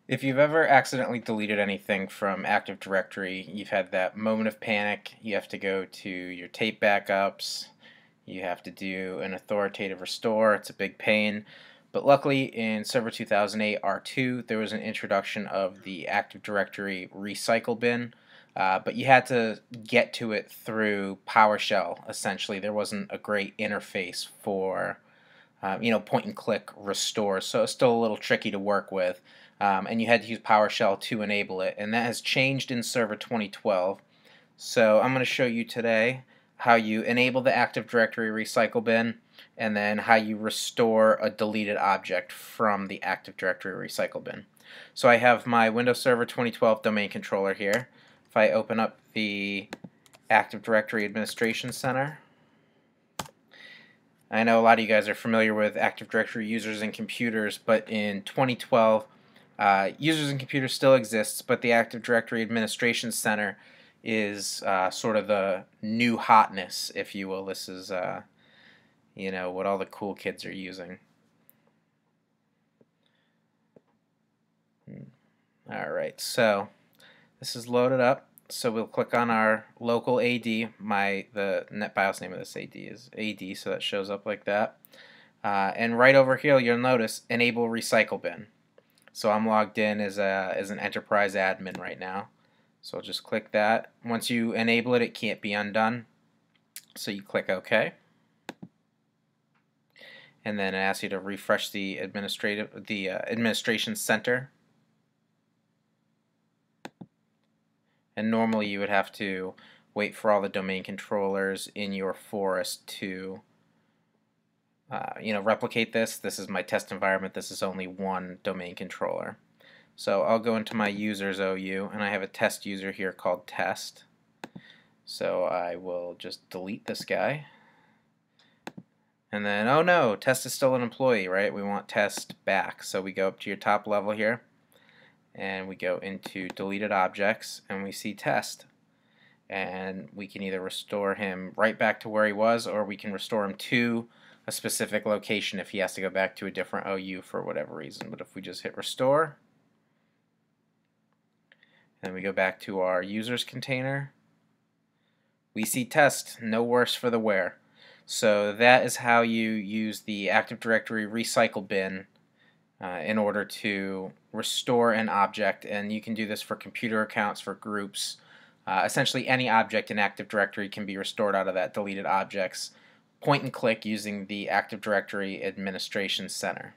If you've ever accidentally deleted anything from Active Directory, you've had that moment of panic. You have to go to your tape backups. You have to do an authoritative restore. It's a big pain. But luckily, in Server 2008 R2, there was an introduction of the Active Directory recycle bin. But you had to get to it through PowerShell, essentially. There wasn't a great interface for point and click restore, so it's still a little tricky to work with. And you had to use PowerShell to enable it, and that has changed in Server 2012. So I'm going to show you today how you enable the Active Directory recycle bin, and then how you restore a deleted object from the Active Directory recycle bin. So I have my Windows Server 2012 domain controller here. If I open up the Active Directory Administration Center, I know a lot of you guys are familiar with Active Directory users and computers, but in 2012, users and computers still exists, but the Active Directory Administration Center is sort of the new hotness, if you will. This is, what all the cool kids are using. Alright, so this is loaded up. So we'll click on our local AD. The NetBIOS name of this AD is AD, so that shows up like that. And right over here, you'll notice Enable Recycle Bin. So I'm logged in as an enterprise admin right now. So I'll just click that. Once you enable it, it can't be undone. So you click OK. And then it asks you to refresh the administration center. And normally you would have to wait for all the domain controllers in your forest to replicate this. This is my test environment. This is only one domain controller. So I'll go into my users OU, and I have a test user here called test. So I will just delete this guy. And then, oh no, test is still an employee, right? We want test back. So we go up to your top level here, and we go into deleted objects, and we see test. And we can either restore him right back to where he was, or we can restore him to a specific location if he has to go back to a different OU for whatever reason. But if we just hit restore, and we go back to our users container, we see test, no worse for the wear. So that is how you use the Active Directory recycle bin in order to restore an object, and you can do this for computer accounts, for groups. Essentially any object in Active Directory can be restored out of that deleted objects point and click using the Active Directory Administration Center.